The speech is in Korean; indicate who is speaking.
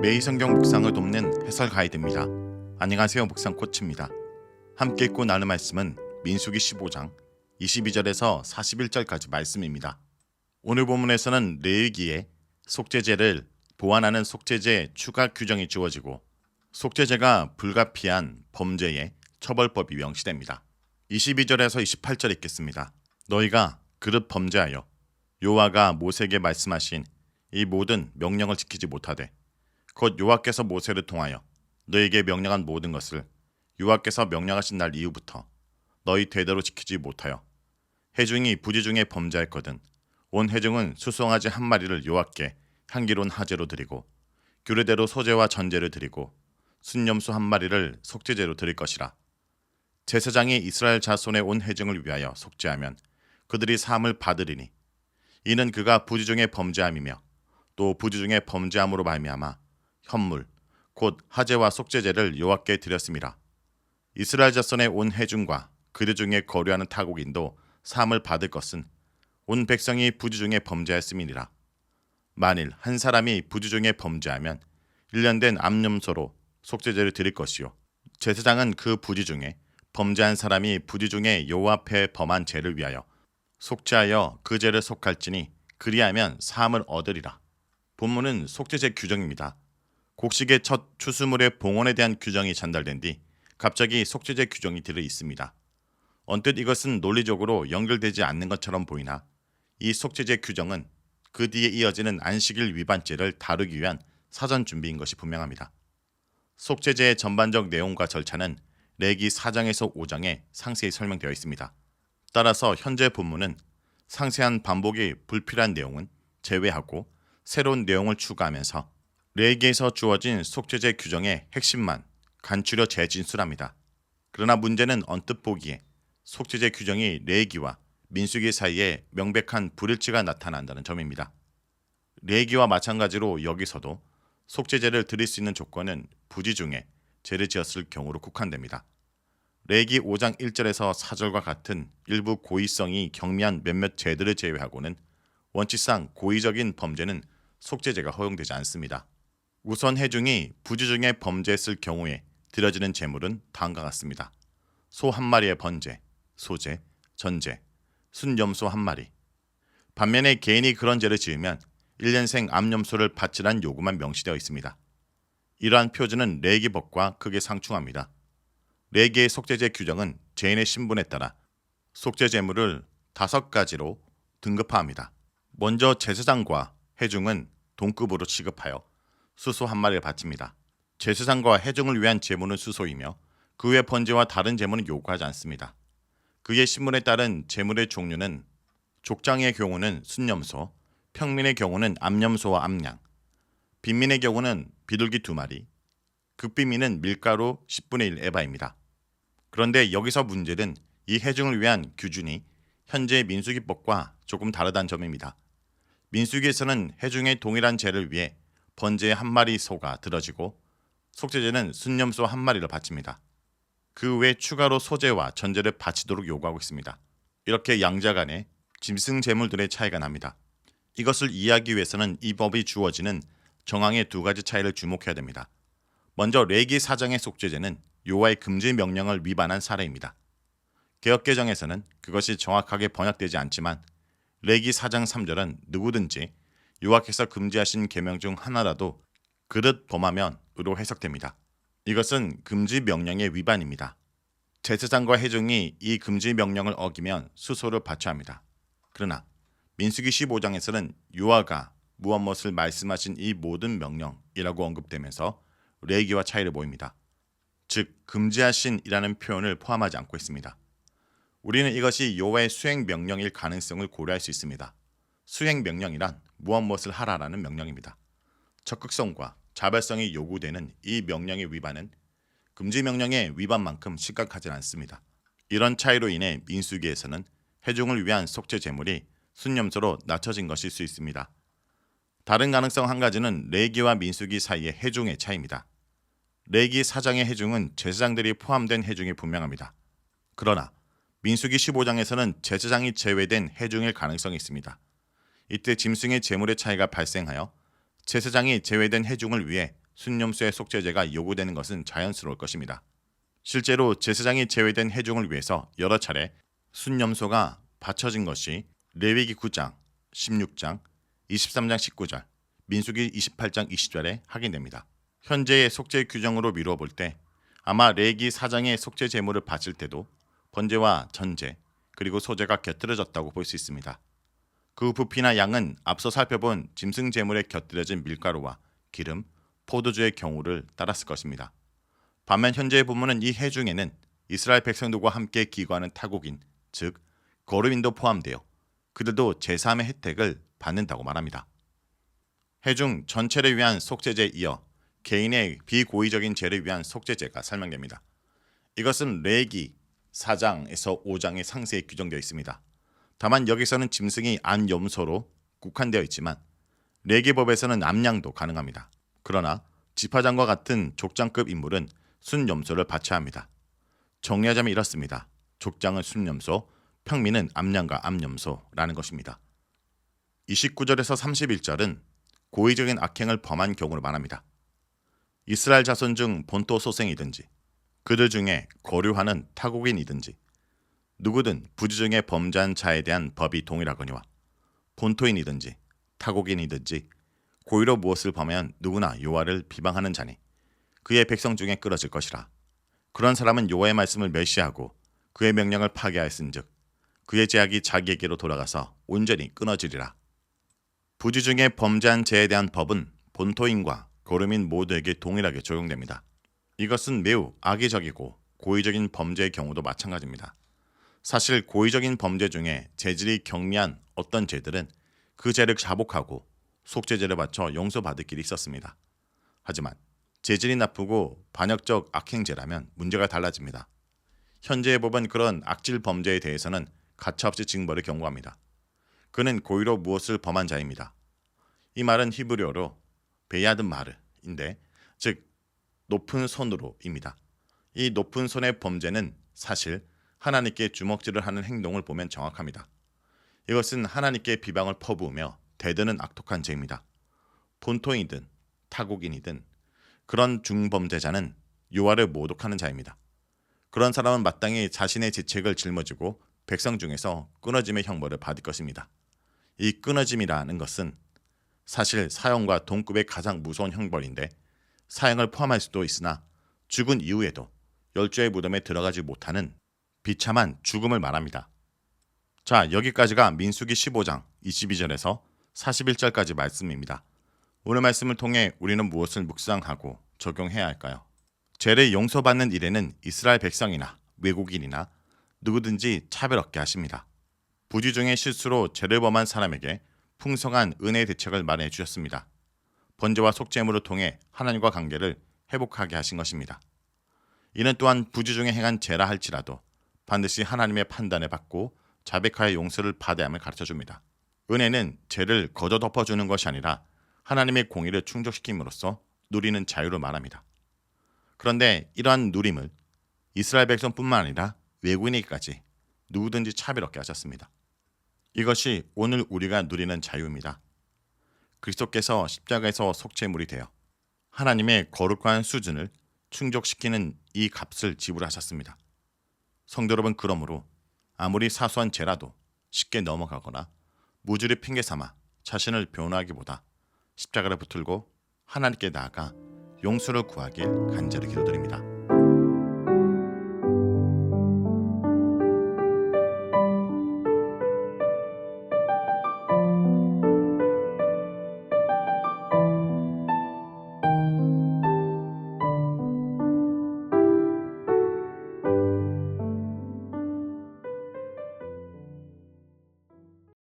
Speaker 1: 매일 성경 묵상을 돕는 해설 가이드입니다. 안녕하세요. 묵상 코치입니다. 함께 읽고 나눌 말씀은 민수기 15장 22절에서 41절까지 말씀입니다. 오늘 본문에서는 레위기에 속죄제를 보완하는 속죄제 추가 규정이 주어지고 속죄제가 불가피한 범죄의 처벌법이 명시됩니다. 22절에서 28절 읽겠습니다. 너희가 그릇 범죄하여 여호와가 모세에게 말씀하신 이 모든 명령을 지키지 못하되 곧 여호와께서 모세를 통하여 너희에게 명령한 모든 것을 여호와께서 명령하신 날 이후부터 너희 대대로 지키지 못하여 회중이 부지 중에 범죄했거든 온 회중은 수송아지 한 마리를 여호와께 향기로운 화제로 드리고 규례대로 소제와 전제를 드리고 순염소 한 마리를 속죄제로 드릴 것이라. 제사장이 이스라엘 자손의 온 회중을 위하여 속죄하면 그들이 사함을 받으리니 이는 그가 부지 중에 범죄함이며 또 부지 중에 범죄함으로 말미암아 현물 곧 화제와 속죄제를 여호와께 드렸음이라. 이스라엘 자손의 온 회중과 그들 중에 거류하는 타국인도 사함을 받을 것은 온 백성이 부지 중에 범죄했음이니라. 만일 한 사람이 부지 중에 범죄하면 1년 된 암염소로 속죄제를 드릴 것이요 제사장은 그 부지 중에 범죄한 사람이 부지 중에 여호와 앞에 범한 죄를 위하여 속죄하여 그 죄를 속할지니 그리하면 사함을 얻으리라. 본문은 속죄제 규정입니다. 곡식의 첫 추수물의 봉헌에 대한 규정이 전달된 뒤 갑자기 속죄제 규정이 들어 있습니다. 언뜻 이것은 논리적으로 연결되지 않는 것처럼 보이나 이 속죄제 규정은 그 뒤에 이어지는 안식일 위반죄를 다루기 위한 사전 준비인 것이 분명합니다. 속죄제의 전반적 내용과 절차는 레위기 4장에서 5장에 상세히 설명되어 있습니다. 따라서 현재 본문은 상세한 반복이 불필요한 내용은 제외하고 새로운 내용을 추가하면서 레위기에서 주어진 속죄제 규정의 핵심만 간추려 재진술합니다. 그러나 문제는 언뜻 보기에 속죄제 규정이 레위기와 민수기 사이에 명백한 불일치가 나타난다는 점입니다. 레위기와 마찬가지로 여기서도 속죄제를 드릴 수 있는 조건은 부지 중에 죄를 지었을 경우로 국한됩니다. 레위기 5장 1절에서 4절과 같은 일부 고의성이 경미한 몇몇 죄들을 제외하고는 원칙상 고의적인 범죄는 속죄제가 허용되지 않습니다. 우선 회중이 부지 중에 범죄했을 경우에 드려지는 제물은 다음과 같습니다. 소 한 마리의 번제, 소제, 전제, 순염소 한 마리. 반면에 개인이 그런 죄를 지으면 1년생 암염소를 바치라는 요구만 명시되어 있습니다. 이러한 표준은 레위기법과 크게 상충합니다. 레위기의 속죄제 규정은 죄인의 신분에 따라 속죄 제물을 5가지로 등급화합니다. 먼저 제사장과 회중은 동급으로 취급하여 수소 한 마리를 바칩니다. 제사장과 회중을 위한 제물은 수소이며 그 외 번제와 다른 제물은 요구하지 않습니다. 그의 신분에 따른 제물의 종류는 족장의 경우는 순염소, 평민의 경우는 암염소와 암양, 빈민의 경우는 비둘기 2마리, 극빈민은 밀가루 10분의 1 에바입니다. 그런데 여기서 문제는 이 회중을 위한 규준이 현재 민수기법과 조금 다르다는 점입니다. 민수기에서는 회중의 동일한 죄를 위해 번제 한 마리 소가 들어지고 속죄제는 순염소 한 마리를 바칩니다. 그 외 추가로 소제와 전제를 바치도록 요구하고 있습니다. 이렇게 양자 간의 짐승 제물들의 차이가 납니다. 이것을 이해하기 위해서는 이 법이 주어지는 정황의 2가지 차이를 주목해야 됩니다. 먼저 레위기 4장의 속죄제는 여호와의 금지 명령을 위반한 사례입니다. 개역개정에서는 그것이 정확하게 번역되지 않지만 레위기 4장 3절은 누구든지 여호와께서 금지하신 계명 중 하나라도 그릇 범하면으로 해석됩니다. 이것은 금지 명령의 위반입니다. 제사장과 회중이 이 금지 명령을 어기면 수소를 바쳐야 합니다. 그러나 민수기 15장에서는 여호와가 무엇을 말씀하신 이 모든 명령이라고 언급되면서 레위기와 차이를 보입니다. 즉 금지하신이라는 표현을 포함하지 않고 있습니다. 우리는 이것이 여호와의 수행 명령일 가능성을 고려할 수 있습니다. 수행 명령이란 무엇을 하라라는 명령입니다. 적극성과 자발성이 요구되는 이 명령의 위반은 금지 명령의 위반만큼 심각하지 않습니다. 이런 차이로 인해 민수기에서는 회중을 위한 속죄 제물이 순염소로 낮춰진 것일 수 있습니다. 다른 가능성 한 가지는 레위기와 민수기 사이의 회중의 차이입니다. 레위기 4장의 회중은 제사장들이 포함된 회중이 분명합니다. 그러나 민수기 15장에서는 제사장이 제외된 회중일 가능성이 있습니다. 이때 짐승의 제물의 차이가 발생하여 제사장이 제외된 회중을 위해 순념소의 속죄제가 요구되는 것은 자연스러울 것입니다. 실제로 제사장이 제외된 회중을 위해서 여러 차례 순념소가 바쳐진 것이 레위기 9장, 16장, 23장 19절, 민수기 28장 20절에 확인됩니다. 현재의 속죄 규정으로 미루어 볼 때 아마 레위기 4장의 속죄 제물을 바칠 때도 번제와 전제 그리고 소제가 곁들여졌다고 볼 수 있습니다. 그 부피나 양은 앞서 살펴본 짐승 제물에 곁들여진 밀가루와 기름, 포도주의 경우를 따랐을 것입니다. 반면 현재의 본문은 이 해 중에는 이스라엘 백성들과 함께 기거하는 타국인, 즉 거류민도 포함되어 그들도 제3의 혜택을 받는다고 말합니다. 해중 전체를 위한 속죄제에 이어 개인의 비고의적인 죄를 위한 속죄제가 설명됩니다. 이것은 레위기 4장에서 5장에 상세히 규정되어 있습니다. 다만 여기서는 짐승이 안염소로 국한되어 있지만 레위기법에서는 암양도 가능합니다. 그러나 지파장과 같은 족장급 인물은 순염소를 바쳐야 합니다. 정리하자면 이렇습니다. 족장은 순염소, 평민은 암양과 암염소라는 것입니다. 29절에서 31절은 고의적인 악행을 범한 경우를 말합니다. 이스라엘 자손 중 본토 소생이든지 그들 중에 거류하는 타국인이든지 누구든 부지 중에 범죄한 자에 대한 법이 동일하거니와 본토인이든지 타국인이든지 고의로 무엇을 범하면 누구나 여호와를 비방하는 자니 그의 백성 중에 끊어질 것이라. 그런 사람은 여호와의 말씀을 멸시하고 그의 명령을 파괴하였은즉 그의 제약이 자기에게로 돌아가서 온전히 끊어지리라. 부지 중에 범죄한 죄에 대한 법은 본토인과 거류민 모두에게 동일하게 적용됩니다. 이것은 매우 악의적이고 고의적인 범죄의 경우도 마찬가지입니다. 사실 고의적인 범죄 중에 죄질이 경미한 어떤 죄들은 그 죄를 자복하고 속죄제를 바쳐 용서받을 길이 있었습니다. 하지만 죄질이 나쁘고 반역적 악행죄라면 문제가 달라집니다. 현재의 법은 그런 악질 범죄에 대해서는 가차없이 징벌을 경고합니다. 그는 고의로 무엇을 범한 자입니다. 이 말은 히브리어로 베야드 마르인데 즉 높은 손으로입니다. 이 높은 손의 범죄는 사실 하나님께 주먹질을 하는 행동을 보면 정확합니다. 이것은 하나님께 비방을 퍼부으며 대드는 악독한 죄입니다. 본토인이든 타국인이든 그런 중범죄자는 여호와를 모독하는 자입니다. 그런 사람은 마땅히 자신의 죄책을 짊어지고 백성 중에서 끊어짐의 형벌을 받을 것입니다. 이 끊어짐이라는 것은 사실 사형과 동급의 가장 무서운 형벌인데 사형을 포함할 수도 있으나 죽은 이후에도 열조의 무덤에 들어가지 못하는 비참한 죽음을 말합니다. 자, 여기까지가 민수기 15장 22절에서 41절까지 말씀입니다. 오늘 말씀을 통해 우리는 무엇을 묵상하고 적용해야 할까요? 죄를 용서받는 일에는 이스라엘 백성이나 외국인이나 누구든지 차별 없게 하십니다. 부지 중의 실수로 죄를 범한 사람에게 풍성한 은혜의 대책을 마련해 주셨습니다. 번제와 속죄물을 통해 하나님과 관계를 회복하게 하신 것입니다. 이는 또한 부지 중에 행한 죄라 할지라도 반드시 하나님의 판단을 받고 자백하여 용서를 받아야 함을 가르쳐줍니다. 은혜는 죄를 거저 덮어주는 것이 아니라 하나님의 공의를 충족시킴으로써 누리는 자유를 말합니다. 그런데 이러한 누림을 이스라엘 백성뿐만 아니라 외국인에게까지 누구든지 차별 없게 하셨습니다. 이것이 오늘 우리가 누리는 자유입니다. 그리스도께서 십자가에서 속죄물이 되어 하나님의 거룩한 수준을 충족시키는 이 값을 지불하셨습니다. 성도 여러분, 그러므로 아무리 사소한 죄라도 쉽게 넘어가거나 무주를 핑계 삼아 자신을 변호하기보다 십자가를 붙들고 하나님께 나아가 용서를 구하길 간절히 기도드립니다.